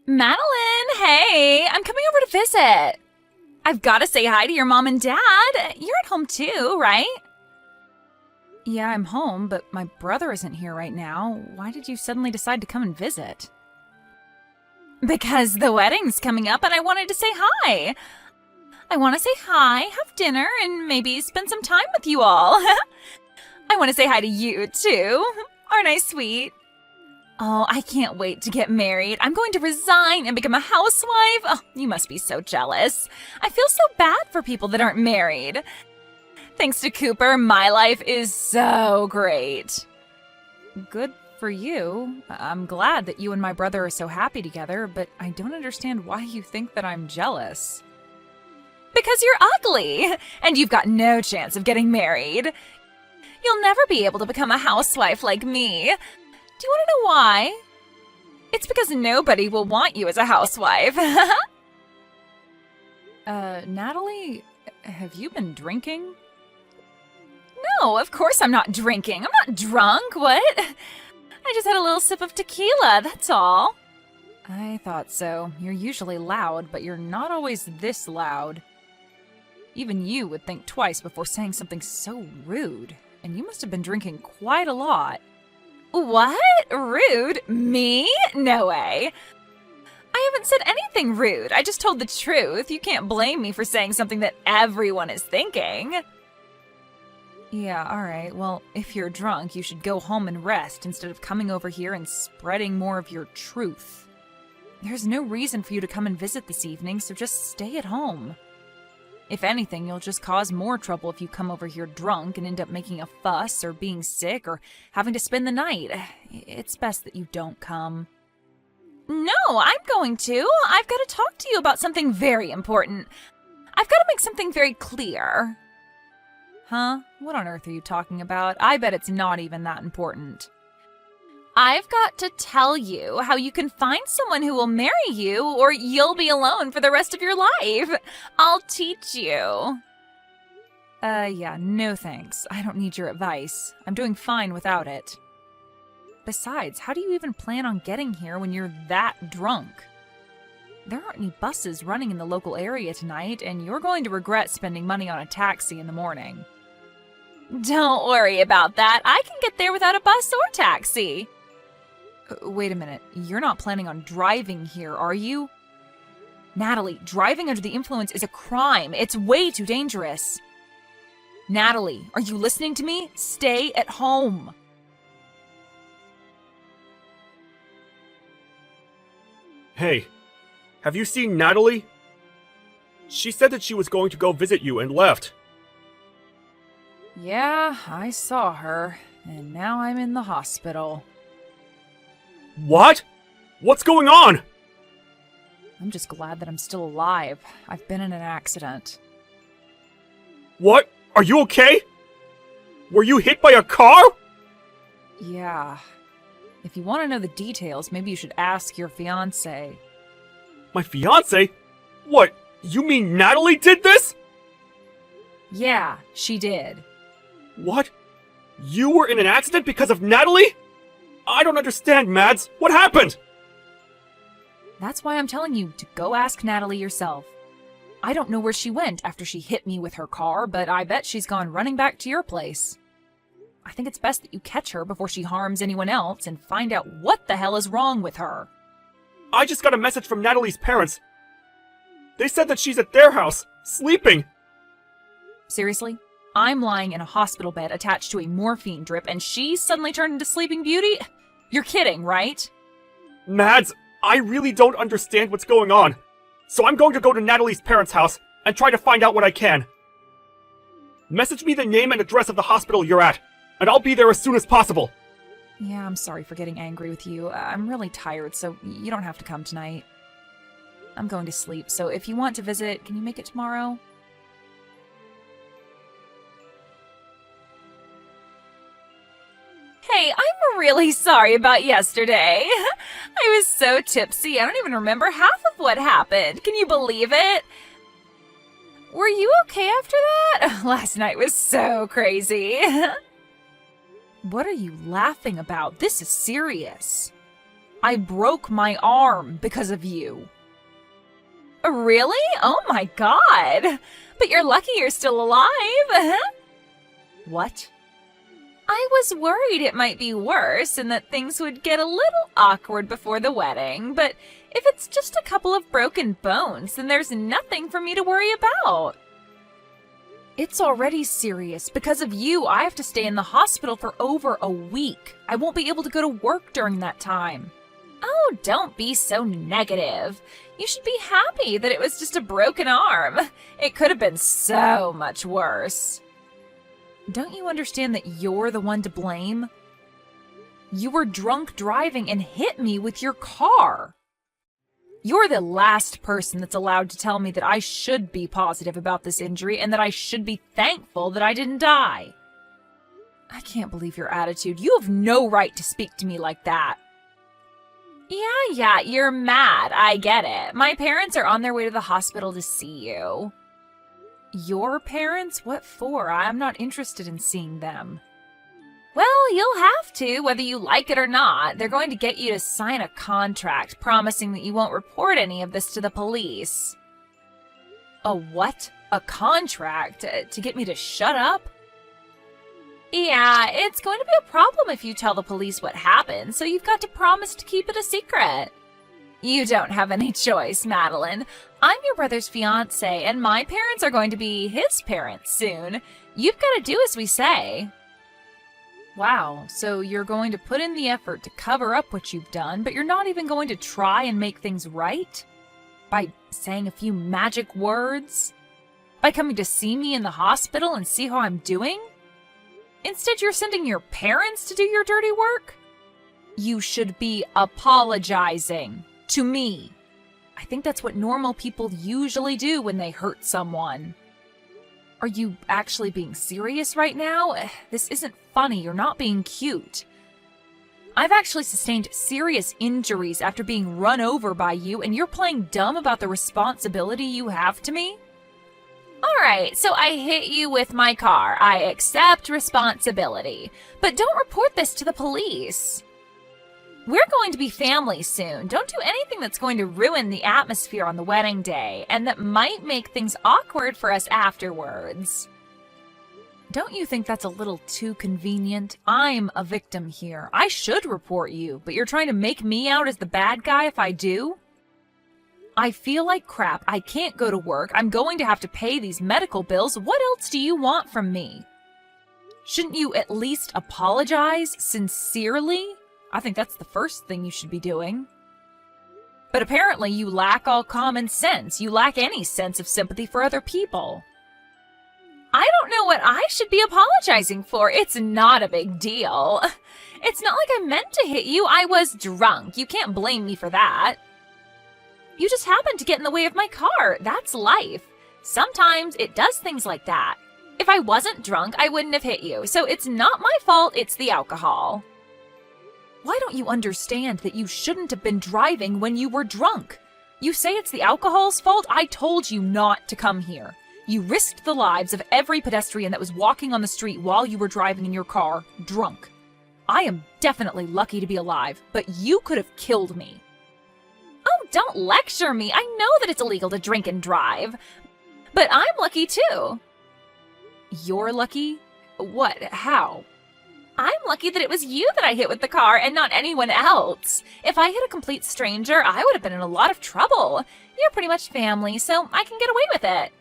Madeline, hey, I'm coming over to visit. I've got to say hi to your mom and dad. You're at home too, right? Yeah, I'm home, but my brother isn't here right now. Why did you suddenly decide to come and visit? Because the wedding's coming up and I wanted to say hi. I want to say hi, have dinner, and maybe spend some time with you all. I want to say hi to you too. Aren't I sweet? Oh, I can't wait to get married. I'm going to resign and become a housewife. Oh, you must be so jealous. I feel so bad for people that aren't married. Thanks to Cooper, my life is so great. Good for you. I'm glad that you and my brother are so happy together, but I don't understand why you think that I'm jealous. Because you're ugly, and you've got no chance of getting married. You'll never be able to become a housewife like me. Do you want to know why? It's because nobody will want you as a housewife. Natalie, have you been drinking? No, of course I'm not drinking. I'm not drunk, what? I just had a little sip of tequila, that's all. I thought so. You're usually loud, but you're not always this loud. Even you would think twice before saying something so rude, and you must have been drinking quite a lot. What? Rude? Me? No way. I haven't said anything rude. I just told the truth. You can't blame me for saying something that everyone is thinking. Yeah, alright. Well, if you're drunk, you should go home and rest instead of coming over here and spreading more of your truth. There's no reason for you to come and visit this evening, so just stay at home. If anything, you'll just cause more trouble if you come over here drunk and end up making a fuss or being sick or having to spend the night. It's best that you don't come. No, I'm going to. I've got to talk to you about something very important. I've got to make something very clear. Huh? What on earth are you talking about? I bet it's not even that important. I've got to tell you how you can find someone who will marry you or you'll be alone for the rest of your life. I'll teach you. Yeah, no thanks. I don't need your advice. I'm doing fine without it. Besides, how do you even plan on getting here when you're that drunk? There aren't any buses running in the local area tonight, and you're going to regret spending money on a taxi in the morning. Don't worry about that. I can get there without a bus or taxi. Wait a minute. You're not planning on driving here, are you? Natalie, driving under the influence is a crime. It's way too dangerous. Natalie, are you listening to me? Stay at home. Hey, have you seen Natalie? She said that she was going to go visit you and left. Yeah, I saw her, and now I'm in the hospital. What? What's going on? I'm just glad that I'm still alive. I've been in an accident. What? Are you okay? Were you hit by a car? Yeah. If you want to know the details, maybe you should ask your fiancé. My fiancé? What? You mean Natalie did this? Yeah, she did. What? You were in an accident because of Natalie? I don't understand, Mads. What happened? That's why I'm telling you to go ask Natalie yourself. I don't know where she went after she hit me with her car, but I bet she's gone running back to your place. I think it's best that you catch her before she harms anyone else and find out what the hell is wrong with her. I just got a message from Natalie's parents. They said that she's at their house, sleeping. Seriously? I'm lying in a hospital bed attached to a morphine drip and she's suddenly turned into Sleeping Beauty? You're kidding, right? Mads, I really don't understand what's going on. So I'm going to go to Natalie's parents' house and try to find out what I can. Message me the name and address of the hospital you're at, and I'll be there as soon as possible. Yeah, I'm sorry for getting angry with you. I'm really tired, so you don't have to come tonight. I'm going to sleep, so if you want to visit, can you make it tomorrow? Hey, I'm really sorry about yesterday. I was so tipsy, I don't even remember half of what happened. Can you believe it? Were you okay after that? Last night was so crazy. What are you laughing about? This is serious. I broke my arm because of you. Really? Oh my god. But you're lucky you're still alive. What? I was worried it might be worse and that things would get a little awkward before the wedding, but if it's just a couple of broken bones, then there's nothing for me to worry about. It's already serious. Because of you, I have to stay in the hospital for over a week. I won't be able to go to work during that time. Oh, don't be so negative. You should be happy that it was just a broken arm. It could have been so much worse. Don't you understand that you're the one to blame? You were drunk driving and hit me with your car. You're the last person that's allowed to tell me that I should be positive about this injury and that I should be thankful that I didn't die. I can't believe your attitude. You have no right to speak to me like that. Yeah, you're mad. I get it. My parents are on their way to the hospital to see you. Your parents? What for? I'm not interested in seeing them. Well, you'll have to, whether you like it or not. They're going to get you to sign a contract promising that you won't report any of this to the police. A what? A contract? To get me to shut up? Yeah, it's going to be a problem if you tell the police what happened, so you've got to promise to keep it a secret. You don't have any choice, Madeline. I'm your brother's fiancé, and my parents are going to be his parents soon. You've got to do as we say. Wow, so you're going to put in the effort to cover up what you've done, but you're not even going to try and make things right? By saying a few magic words? By coming to see me in the hospital and see how I'm doing? Instead, you're sending your parents to do your dirty work? You should be apologizing to me. I think that's what normal people usually do when they hurt someone. Are you actually being serious right now? This isn't funny. You're not being cute. I've actually sustained serious injuries after being run over by you, and you're playing dumb about the responsibility you have to me? Alright, so I hit you with my car. I accept responsibility. But don't report this to the police. We're going to be family soon. Don't do anything that's going to ruin the atmosphere on the wedding day, and that might make things awkward for us afterwards. Don't you think that's a little too convenient? I'm a victim here. I should report you, but you're trying to make me out as the bad guy if I do? I feel like crap. I can't go to work. I'm going to have to pay these medical bills. What else do you want from me? Shouldn't you at least apologize sincerely? I think that's the first thing you should be doing. But apparently you lack all common sense. You lack any sense of sympathy for other people. I don't know what I should be apologizing for. It's not a big deal. It's not like I meant to hit you. I was drunk. You can't blame me for that. You just happened to get in the way of my car. That's life. Sometimes it does things like that. If I wasn't drunk, I wouldn't have hit you. So it's not my fault, it's the alcohol. Why don't you understand that you shouldn't have been driving when you were drunk? You say it's the alcohol's fault? I told you not to come here. You risked the lives of every pedestrian that was walking on the street while you were driving in your car, drunk. I am definitely lucky to be alive, but you could have killed me. Oh, don't lecture me. I know that it's illegal to drink and drive. But I'm lucky too. You're lucky? What? How? I'm lucky that it was you that I hit with the car and not anyone else. If I hit a complete stranger, I would have been in a lot of trouble. You're pretty much family, so I can get away with it.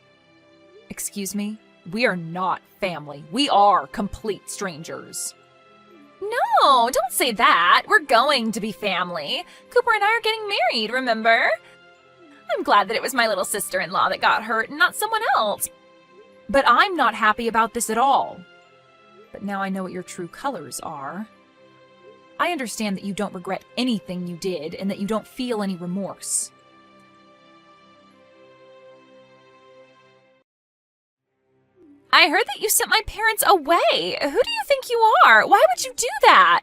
Excuse me? We are not family. We are complete strangers. No, don't say that. We're going to be family. Cooper and I are getting married, remember? I'm glad that it was my little sister-in-law that got hurt and not someone else. But I'm not happy about this at all. But now I know what your true colors are. I understand that you don't regret anything you did and that you don't feel any remorse. I heard that you sent my parents away. Who do you think you are? Why would you do that?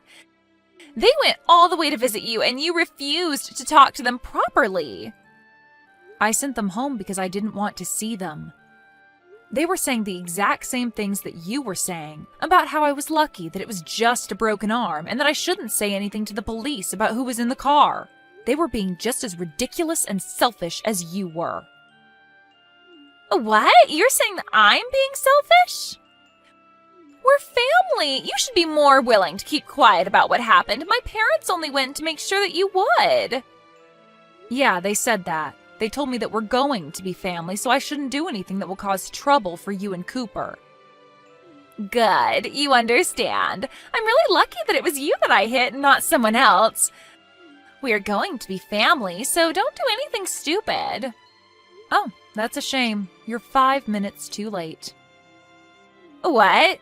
They went all the way to visit you and you refused to talk to them properly. I sent them home because I didn't want to see them. They were saying the exact same things that you were saying about how I was lucky that it was just a broken arm and that I shouldn't say anything to the police about who was in the car. They were being just as ridiculous and selfish as you were. What? You're saying that I'm being selfish? We're family. You should be more willing to keep quiet about what happened. My parents only went to make sure that you would. Yeah, they said that. They told me that we're going to be family, so I shouldn't do anything that will cause trouble for you and Cooper. Good. You understand. I'm really lucky that it was you that I hit and not someone else. We are going to be family, so don't do anything stupid. Oh, that's a shame. You're 5 minutes too late. What?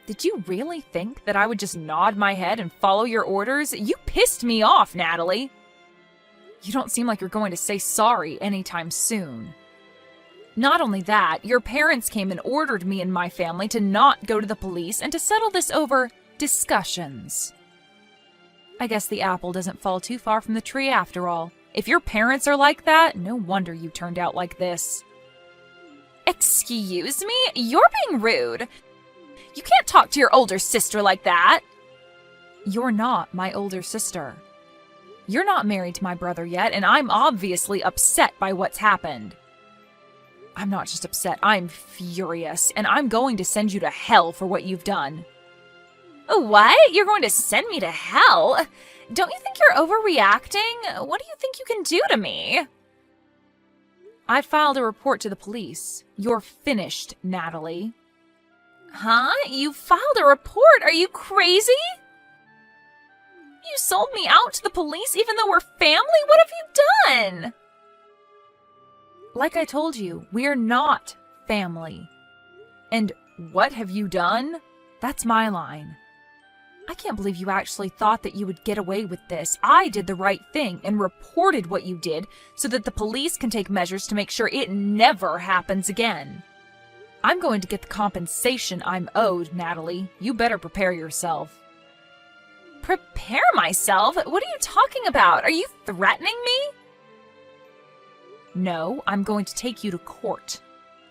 Did you really think that I would just nod my head and follow your orders? You pissed me off, Natalie. You don't seem like you're going to say sorry anytime soon. Not only that, your parents came and ordered me and my family to not go to the police and to settle this over discussions. I guess the apple doesn't fall too far from the tree after all. If your parents are like that, no wonder you turned out like this. Excuse me? You're being rude. You can't talk to your older sister like that. You're not my older sister. You're not married to my brother yet, and I'm obviously upset by what's happened. I'm not just upset, I'm furious, and I'm going to send you to hell for what you've done. What? You're going to send me to hell? Don't you think you're overreacting? What do you think you can do to me? I filed a report to the police. You're finished, Natalie. Huh? You filed a report? Are you crazy? You sold me out to the police even though we're family? What have you done? Like I told you, we're not family. And what have you done? That's my line. I can't believe you actually thought that you would get away with this. I did the right thing and reported what you did so that the police can take measures to make sure it never happens again. I'm going to get the compensation I'm owed, Natalie. You better prepare yourself. Prepare myself? What are you talking about? Are you threatening me? No, I'm going to take you to court.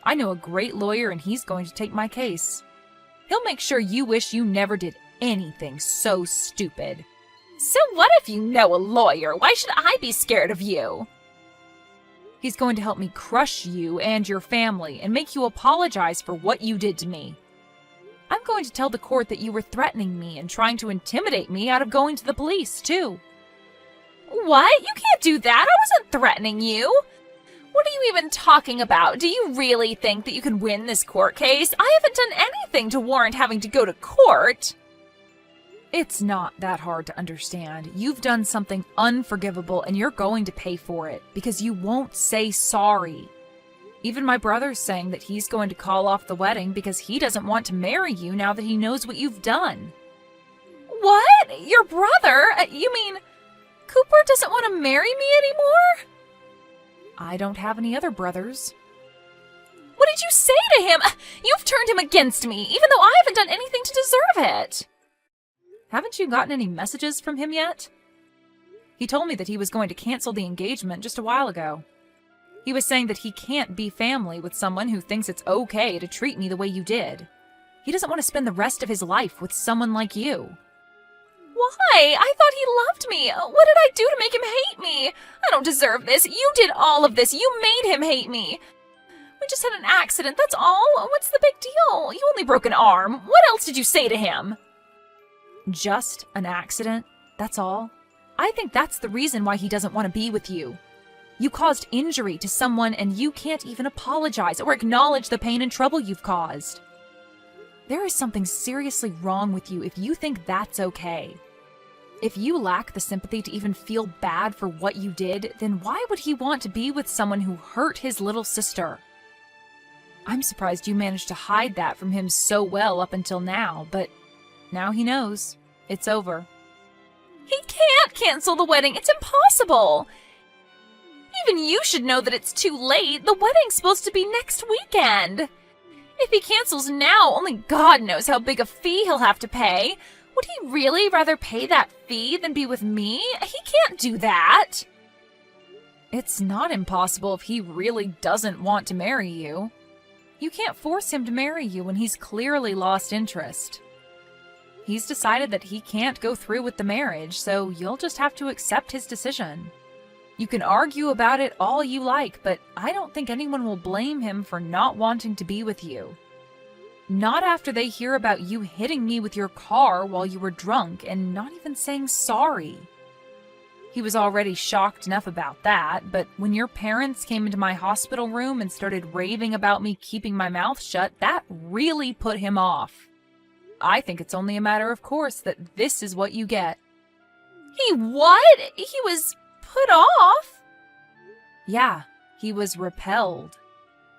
I know a great lawyer and he's going to take my case. He'll make sure you wish you never did anything so stupid. So what if you know a lawyer? Why should I be scared of you? He's going to help me crush you and your family and make you apologize for what you did to me. I'm going to tell the court that you were threatening me and trying to intimidate me out of going to the police, too. What? You can't do that. I wasn't threatening you. What are you even talking about? Do you really think that you can win this court case? I haven't done anything to warrant having to go to court. It's not that hard to understand. You've done something unforgivable and you're going to pay for it because you won't say sorry. Even my brother's saying that he's going to call off the wedding because he doesn't want to marry you now that he knows what you've done. What? Your brother? You mean Cooper doesn't want to marry me anymore? I don't have any other brothers. What did you say to him? You've turned him against me, even though I haven't done anything to deserve it. Haven't you gotten any messages from him yet? He told me that he was going to cancel the engagement just a while ago. He was saying that he can't be family with someone who thinks it's okay to treat me the way you did. He doesn't want to spend the rest of his life with someone like you. Why? I thought he loved me. What did I do to make him hate me? I don't deserve this. You did all of this. You made him hate me. We just had an accident, that's all. What's the big deal? You only broke an arm. What else did you say to him? Just an accident? That's all? I think that's the reason why he doesn't want to be with you. You caused injury to someone and you can't even apologize or acknowledge the pain and trouble you've caused. There is something seriously wrong with you if you think that's okay. If you lack the sympathy to even feel bad for what you did, then why would he want to be with someone who hurt his little sister? I'm surprised you managed to hide that from him so well up until now, but now he knows. It's over. He can't cancel the wedding. It's impossible. Even you should know that it's too late. The wedding's supposed to be next weekend. If he cancels now, only God knows how big a fee he'll have to pay. Would he really rather pay that fee than be with me? He can't do that. It's not impossible if he really doesn't want to marry you. You can't force him to marry you when he's clearly lost interest. He's decided that he can't go through with the marriage, so you'll just have to accept his decision. You can argue about it all you like, but I don't think anyone will blame him for not wanting to be with you. Not after they hear about you hitting me with your car while you were drunk and not even saying sorry. He was already shocked enough about that, but when your parents came into my hospital room and started raving about me keeping my mouth shut, that really put him off. I think it's only a matter of course that this is what you get. He what? He was put off? Yeah, he was repelled.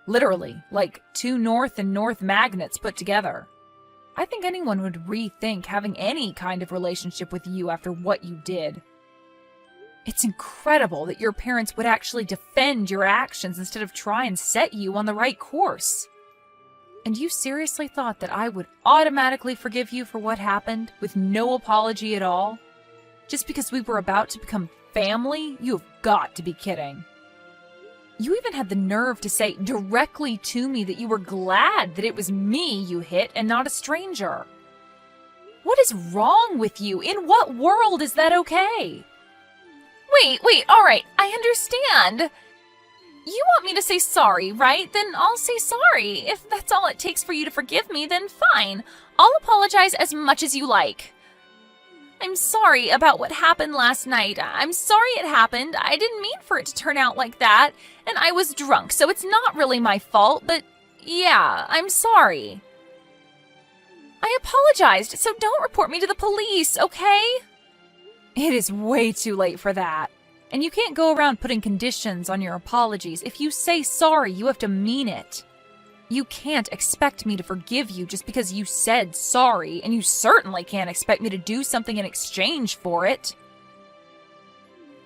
Literally, like two north and north magnets put together. I think anyone would rethink having any kind of relationship with you after what you did. It's incredible that your parents would actually defend your actions instead of try and set you on the right course. And you seriously thought that I would automatically forgive you for what happened with no apology at all? Just because we were about to become family? You have got to be kidding. You even had the nerve to say directly to me that you were glad that it was me you hit and not a stranger. What is wrong with you? In what world is that okay? Wait, alright, I understand. You want me to say sorry, right? Then I'll say sorry. If that's all it takes for you to forgive me, then fine. I'll apologize as much as you like. I'm sorry about what happened last night. I'm sorry it happened. I didn't mean for it to turn out like that. And I was drunk, so it's not really my fault, but yeah, I'm sorry. I apologized, so don't report me to the police, okay? It is way too late for that. And you can't go around putting conditions on your apologies. If you say sorry, you have to mean it. You can't expect me to forgive you just because you said sorry, and you certainly can't expect me to do something in exchange for it.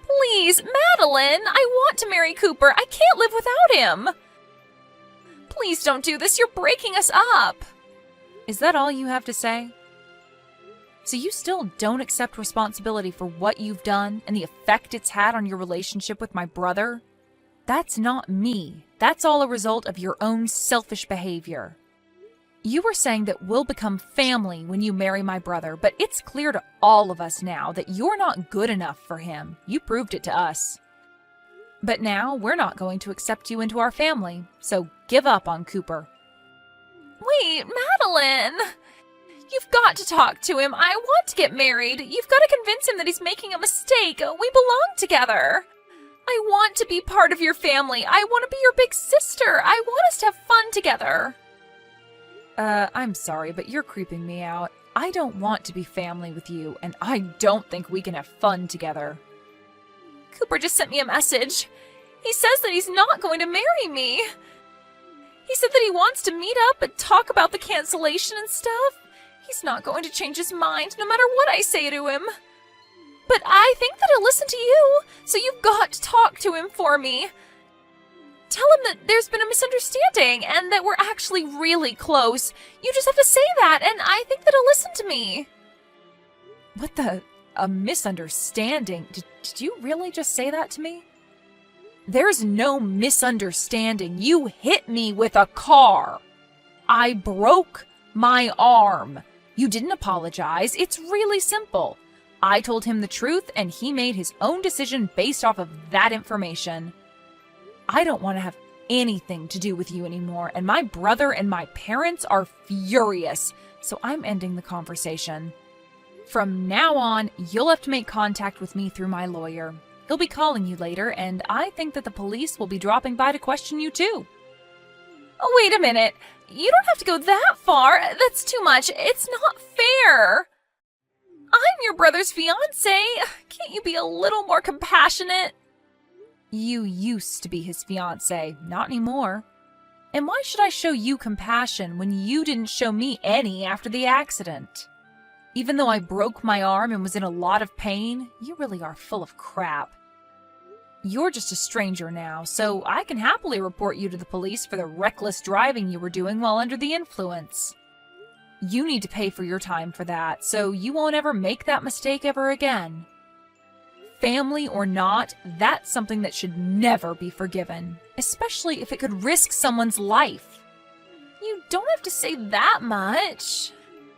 Please, Madeline, I want to marry Cooper. I can't live without him. Please don't do this. You're breaking us up. Is that all you have to say? So you still don't accept responsibility for what you've done and the effect it's had on your relationship with my brother? That's not me. That's all a result of your own selfish behavior. You were saying that we'll become family when you marry my brother, but it's clear to all of us now that you're not good enough for him. You proved it to us. But now we're not going to accept you into our family, so give up on Cooper. Wait, Madeline! You've got to talk to him. I want to get married. You've got to convince him that he's making a mistake. We belong together. I want to be part of your family. I want to be your big sister. I want us to have fun together. I'm sorry, but you're creeping me out. I don't want to be family with you, and I don't think we can have fun together. Cooper just sent me a message. He says that he's not going to marry me. He said that he wants to meet up and talk about the cancellation and stuff. He's not going to change his mind no matter what I say to him. But I think that he'll listen to you, so you've got to talk to him for me. Tell him that there's been a misunderstanding and that we're actually really close. You just have to say that, and I think that he'll listen to me. What the? A misunderstanding? Did you really just say that to me? There's no misunderstanding. You hit me with a car. I broke my arm. You didn't apologize. It's really simple. I told him the truth, and he made his own decision based off of that information. I don't want to have anything to do with you anymore, and my brother and my parents are furious, so I'm ending the conversation. From now on, you'll have to make contact with me through my lawyer. He'll be calling you later, and I think that the police will be dropping by to question you too. Oh, wait a minute. You don't have to go that far. That's too much. It's not fair. I'm your brother's fiancé. Can't you be a little more compassionate? You used to be his fiancé, not anymore. And why should I show you compassion when you didn't show me any after the accident? Even though I broke my arm and was in a lot of pain, you really are full of crap. You're just a stranger now, so I can happily report you to the police for the reckless driving you were doing while under the influence. You need to pay for your time for that, so you won't ever make that mistake ever again. Family or not, that's something that should never be forgiven, especially if it could risk someone's life. You don't have to say that much.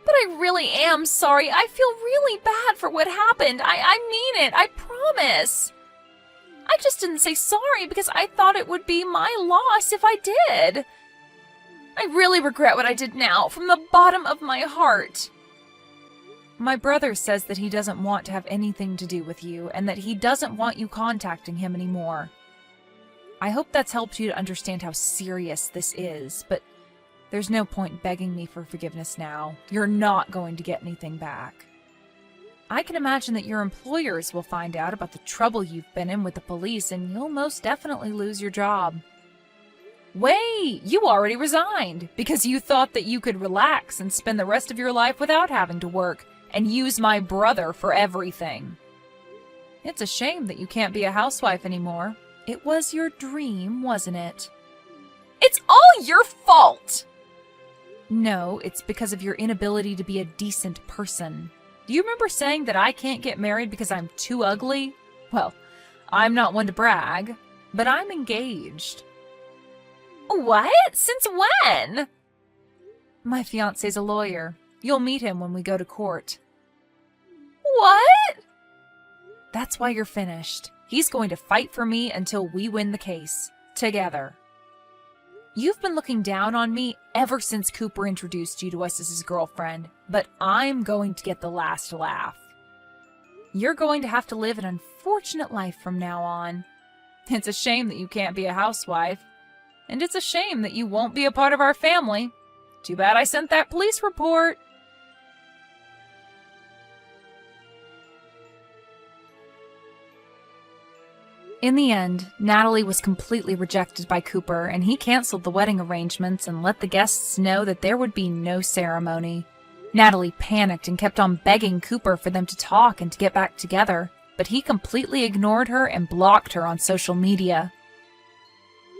But I really am sorry. I feel really bad for what happened. I mean it. I promise. I just didn't say sorry because I thought it would be my loss if I did. I really regret what I did now, from the bottom of my heart. My brother says that he doesn't want to have anything to do with you and that he doesn't want you contacting him anymore. I hope that's helped you to understand how serious this is, but there's no point begging me for forgiveness now. You're not going to get anything back. I can imagine that your employers will find out about the trouble you've been in with the police and you'll most definitely lose your job. Wait, you already resigned because you thought that you could relax and spend the rest of your life without having to work and use my brother for everything. It's a shame that you can't be a housewife anymore. It was your dream, wasn't it? It's all your fault! No, it's because of your inability to be a decent person. Do you remember saying that I can't get married because I'm too ugly? Well, I'm not one to brag, but I'm engaged. What? Since when? My fiancé's a lawyer. You'll meet him when we go to court. What? That's why you're finished. He's going to fight for me until we win the case. Together. You've been looking down on me ever since Cooper introduced you to us as his girlfriend, but I'm going to get the last laugh. You're going to have to live an unfortunate life from now on. It's a shame that you can't be a housewife, and it's a shame that you won't be a part of our family. Too bad I sent that police report. In the end, Natalie was completely rejected by Cooper, and he canceled the wedding arrangements and let the guests know that there would be no ceremony. Natalie panicked and kept on begging Cooper for them to talk and to get back together, but he completely ignored her and blocked her on social media.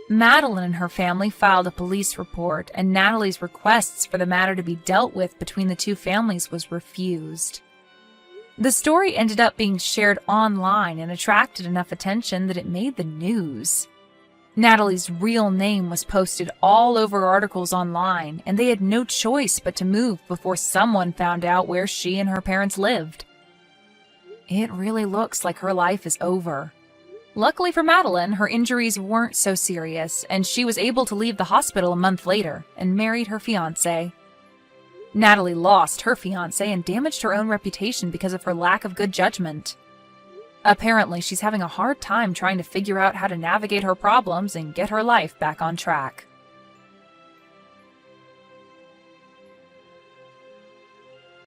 Madeline and her family filed a police report, and Natalie's requests for the matter to be dealt with between the two families was refused. The story ended up being shared online and attracted enough attention that it made the news. Natalie's real name was posted all over articles online, and they had no choice but to move before someone found out where she and her parents lived. It really looks like her life is over. Luckily for Madeline, her injuries weren't so serious, and she was able to leave the hospital a month later and married her fiancé. Natalie lost her fiancé and damaged her own reputation because of her lack of good judgment. Apparently, she's having a hard time trying to figure out how to navigate her problems and get her life back on track.